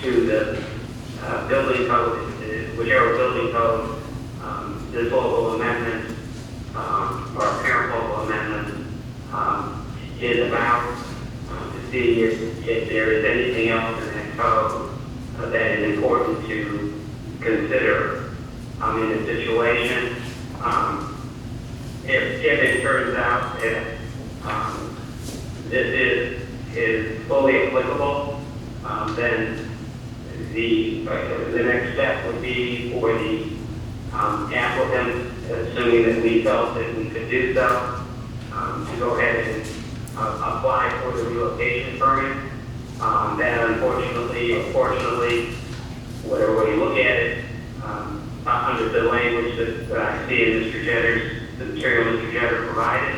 to the building code, whichever building code this local amendment or apparent local amendment is about, to see if there is anything else in that code that is important to consider in a situation. If it turns out that this is fully applicable, then the next step would be for the applicant, assuming that we felt that we could do so, to go ahead and apply for the relocation permit. That unfortunately, or fortunately, whatever way you look at it, under the language that I see in Mr. Jetter's, the material Mr. Jetter provided,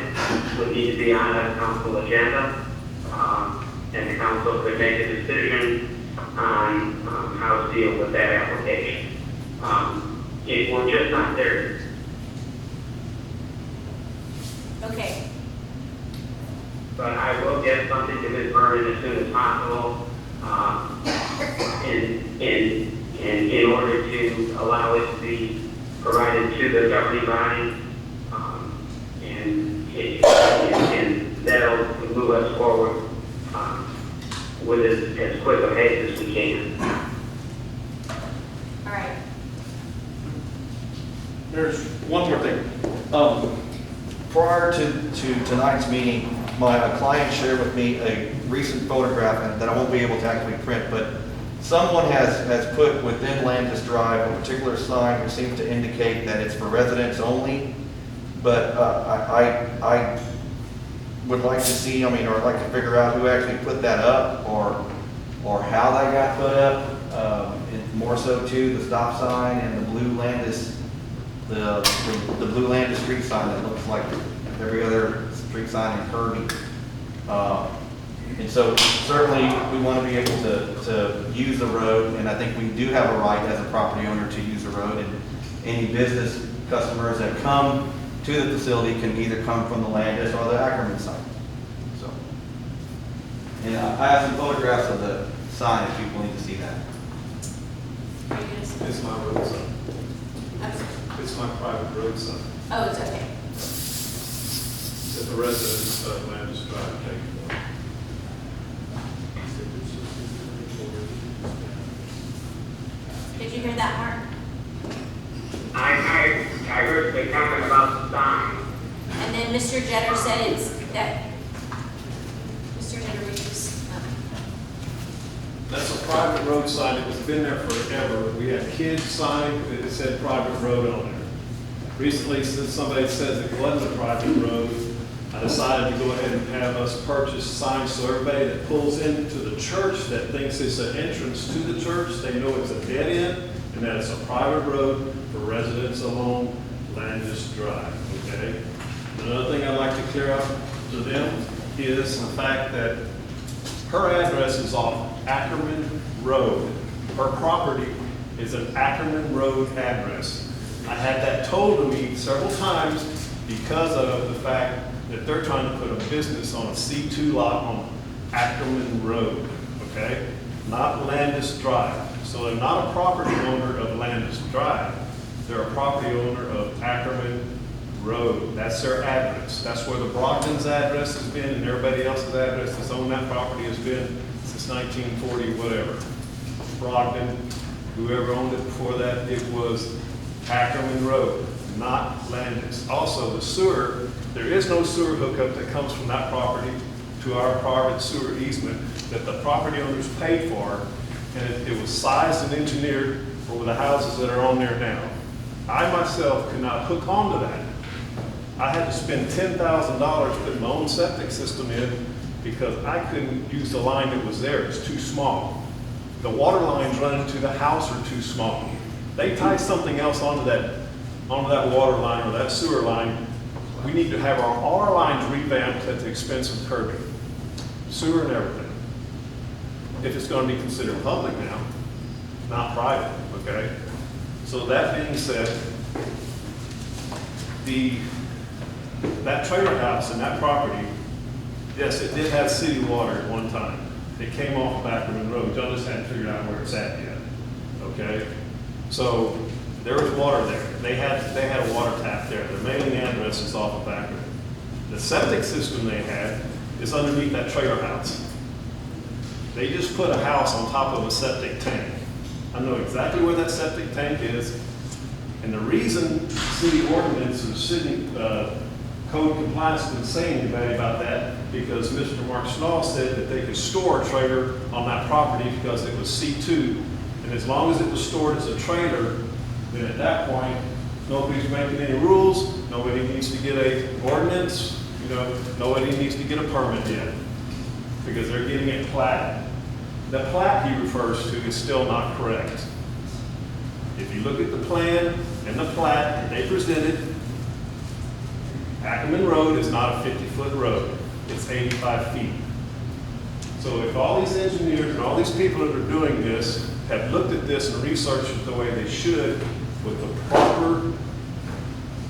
would need to be on a council agenda, and the council could make a decision on how to deal with that application. We're just not there. Okay. But I will get something to Ms. Vernon as soon as possible, in order to allow it to be provided to the governing body, and that'll move us forward with it as quick a pace as we can. All right. There's one more thing. Prior to tonight's meeting, my client shared with me a recent photograph, and that I won't be able to actually print, but someone has put within Landis Drive a particular sign which seems to indicate that it's for residents only. But I would like to see, or I'd like to figure out who actually put that up, or how that got put up. And more so too, the stop sign and the blue Landis, the blue Landis street sign that looks like every other street sign in Kirby. And so certainly we want to be able to use the road, and I think we do have a right as a property owner to use the road, and any business customers that come to the facility can either come from the Landis or the Ackerman side. So, and I have some photographs of the sign if people need to see that. Are you gonna say? It's my road sign. I'm sorry. It's my private road sign. Oh, it's okay. That the residents of Landis Drive take for. Did you hear that, Mark? I heard the comment about the sign. And then Mr. Jetter said it's that. Mr. Jetter, we just. That's a private road sign. It was been there forever. We had kids sign, it said private road on there. Recently, since somebody says it wasn't a private road, I decided to go ahead and have us purchase signs so everybody that pulls into the church that thinks it's an entrance to the church, they know it's a dead end and that it's a private road for residents along Landis Drive, okay? Another thing I'd like to clear up to them is the fact that her address is off Ackerman Road. Her property is an Ackerman Road address. I had that told to me several times because of the fact that they're trying to put a business on a C2 lot on Ackerman Road, okay? Not Landis Drive. So they're not a property owner of Landis Drive. They're a property owner of Ackerman Road. That's their address. That's where the Brogdon's address has been, and everybody else's address that's on that property has been since 1940, whatever. Brogdon, whoever owned it before that, it was Ackerman Road, not Landis. Also, the sewer, there is no sewer hookup that comes from that property to our private sewer easement that the property owners paid for, and it was sized and engineered for the houses that are on there now. I myself could not hook onto that. I had to spend $10,000 putting my own septic system in because I couldn't use the line that was there. It's too small. The water lines running to the house are too small. They tie something else onto that water line or that sewer line. We need to have all our lines revamped at the expense of Kirby, sewer and everything. If it's going to be considered public now, not private, okay? So that being said, that trailer house and that property, yes, it did have city water at one time. It came off Ackerman Road. Y'all just hadn't figured out where it's at yet, okay? So there was water there. They had a water tap there. Their mailing address is off of Ackerman. The septic system they had is underneath that trailer house. They just put a house on top of a septic tank. I know exactly where that septic tank is. And the reason city ordinance and city code compliance didn't say anybody about that, because Mr. Mark Snall said that they could store a trailer on that property because it was C2. And as long as it was stored as a trailer, then at that point, nobody's making any rules, nobody needs to get a ordinance, nobody needs to get a permit yet, because they're getting it platted. The plat he refers to is still not correct. If you look at the plan and the plat that they presented, Ackerman Road is not a 50-foot road, it's 85 feet. So if all these engineers and all these people that are doing this have looked at this and researched it the way they should with the proper,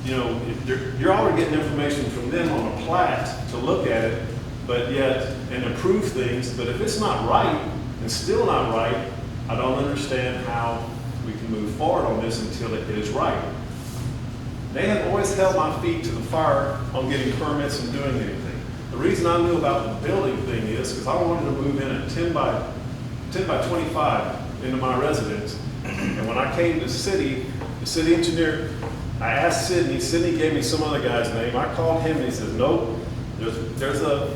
you're already getting information from them on a plat to look at it, but yet, and approve things, but if it's not right and still not right, I don't understand how we can move forward on this until it is right. They have always held my feet to the fire on getting permits and doing anything. The reason I knew about the building thing is because I wanted to move in a 10 by 25 into my residence. And when I came to the city engineer, I asked Sidney gave me some other guy's name. I called him and he said, nope, there's a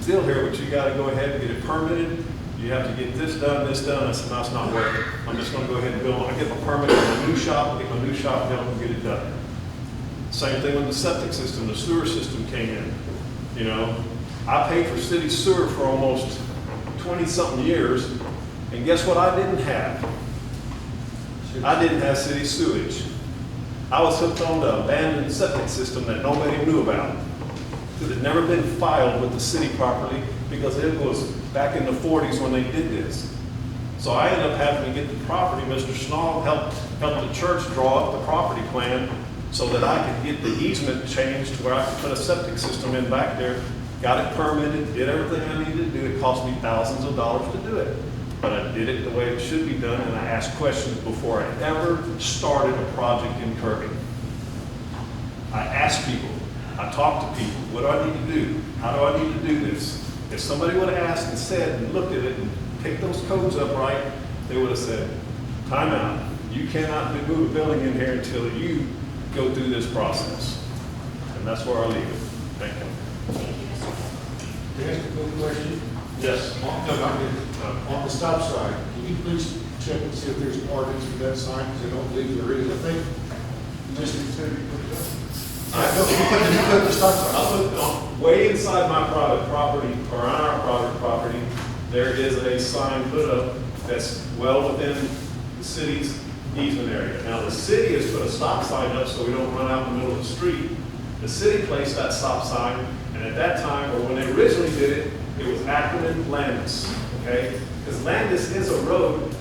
deal here, but you gotta go ahead and get it permitted. You have to get this done. I said, no, it's not working. I'm just gonna go ahead and build. I get my permit in my new shop, get my new shop built and get it done. Same thing with the septic system, the sewer system came in. I paid for city sewer for almost 20-something years, and guess what I didn't have? I didn't have city sewage. I was hooked on the abandoned septic system that nobody knew about. It had never been filed with the city properly because it was back in the 40s when they did this. So I ended up having to get the property. Mr. Snall helped the church draw up the property plan so that I could get the easement changed to where I could put a septic system in back there, got it permitted, did everything I needed to do. It cost me thousands of dollars to do it. But I did it the way it should be done, and I asked questions before I ever started a project in Kirby. I asked people, I talked to people, what do I need to do? How do I need to do this? If somebody would have asked and said and looked at it and picked those codes up right, they would have said, time out. You cannot move a building in here until you go through this process. And that's where I leave it. Thank you. Thank you, Mr. Can I ask a quick question? Yes. On the stop sign, can you please check and see if there's an ordinance for that sign, because I don't believe there is. I think Mr. Kirby put it up. I know, you put the stop sign. I looked way inside my private property, or on our private property, there is a sign put up that's well within the city's easement area. Now, the city has put a stop sign up so we don't run out in the middle of the street. The city placed that stop sign, and at that time, or when they originally did it, it was Ackerman Landis, okay? Because Landis is a road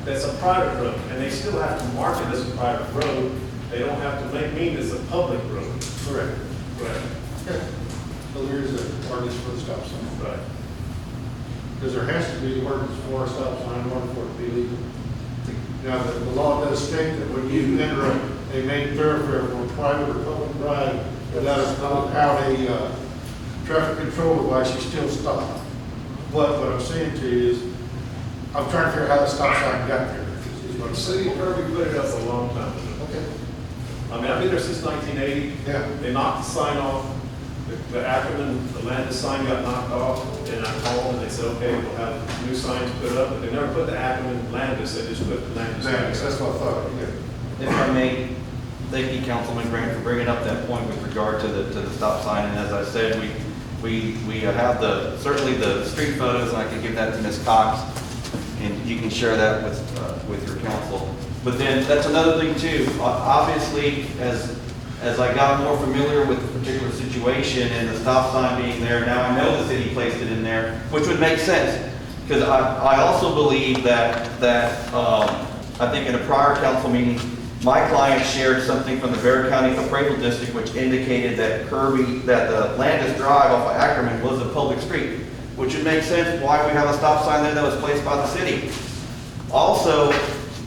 that's a private road, and they still have to mark it as a private road. They don't have to mean it's a public road. Correct. Right. Okay. So there is an ordinance for the stop sign. Right. Because there has to be an ordinance for a stop sign in order for it to be legal. Now, the law does state that when you enter a main thoroughfare from a private or public drive without a traffic control device, you still stop. But what I'm saying to you is, I'm trying to figure out how the stop sign got there. is what I'm The city saying. of Kirby put it up a long time ago. Okay. I mean, I've been there since 1980. Yeah. They knocked the sign off. The Ackerman, the Landis sign got knocked off, and I called and they said, okay, we'll have new signs put up, but they never put the Ackerman Landis, they just put the Landis. That's what I thought, yeah. If I may, thank you, Councilman Grant, for bringing up that point with regard to the stop sign. And as I said, we have certainly the street photos, and I can give that to Ms. Cox, and you can share that with your council. But then that's another thing too. Obviously, as I got more familiar with the particular situation and the stop sign being there, now I know the city placed it in there, which would make sense. Because I also believe that I think in a prior council meeting, my client shared something from the Bexar County Appraisal District which indicated that the Landis Drive off of Ackerman was a public street. which would make sense why we have a stop sign there that was placed by the city. Also,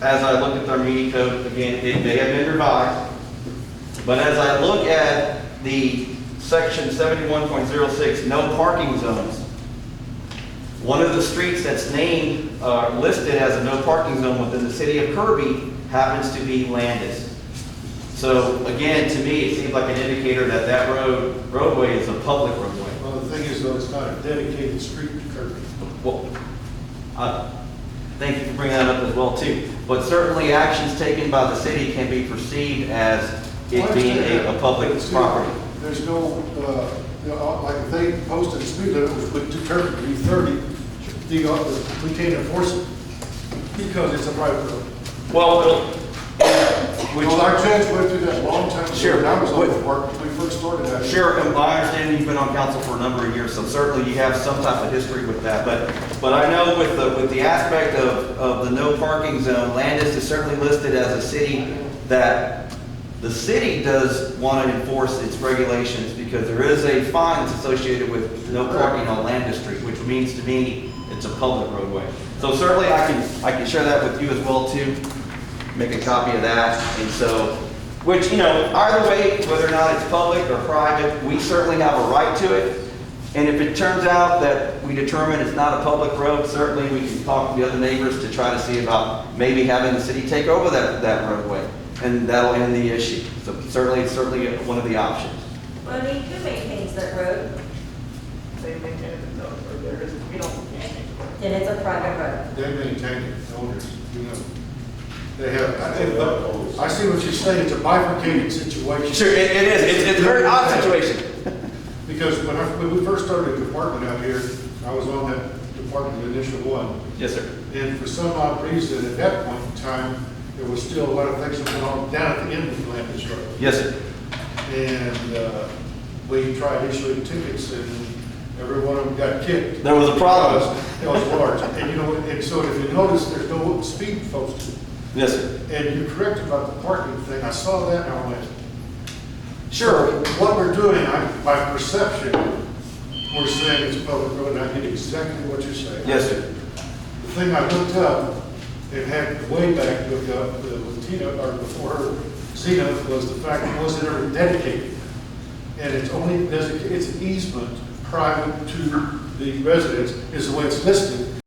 as I look at our meeting code, again, it may have been revised, but as I look at the section 71.06, no parking zones, one of the streets that's named, listed as a no parking zone within the city of Kirby happens to be Landis. So again, to me, it seems like an indicator that that roadway is a public roadway. Well, the thing is, though, it's not a dedicated street to Kirby. Well, thank you for bringing that up as well too. But certainly actions taken by the city can be perceived as it being a public property. There's no, like if they posted a speed limit, which put to Kirby to be 30, we can't enforce it because it's a private road. Well, Well, our judge went through that a long time ago. Sure. When I was on the work, when we first started that. sure, and I understand you've been on council for a number of years, so certainly you have some type of history with that. But I know with the aspect of the no parking zone, Landis is certainly listed as a city that the city does want to enforce its regulations because there is a fine that's associated with no parking on Landis Street, which means to me it's a public roadway. So certainly I can share that with you as well too. Make a copy of that, and so, which, you know, either way, whether or not it's public or private, we certainly have a right to it. And if it turns out that we determine it's not a public road, certainly we can talk to the other neighbors to try to see about maybe having the city take over that roadway, and that'll end the issue. So certainly, it's certainly one of the options. Well, I mean, who maintains that road? They maintain it, no, or there is, we don't. Then it's a private road. They maintain it, the owners, you know. They have, I see what you're saying, it's a bifurcated situation. Sure, it is. It's a very odd situation. Because when we first started the department out here, I was on that department, the initial one. Yes, sir. And for some odd reason, at that point in time, there was still a lot of things that went on down at the end of Landis Road. Yes, sir. And we tried issuing tickets, and every one of them got kicked. There was a problem. It was large. And you know, and so if you notice, there's no speed posted. Yes, sir. And you're correct about the parking thing. I saw that and I went, Sure. what we're doing, by perception, we're saying it's a public road, and I get exactly what you're saying. Yes, sir. The thing I looked up, it had way back looked up, with Tina, or before her, Zena, was the fact it wasn't ever dedicated. And it's only, it's an easement private to the residents, is the way it's listed.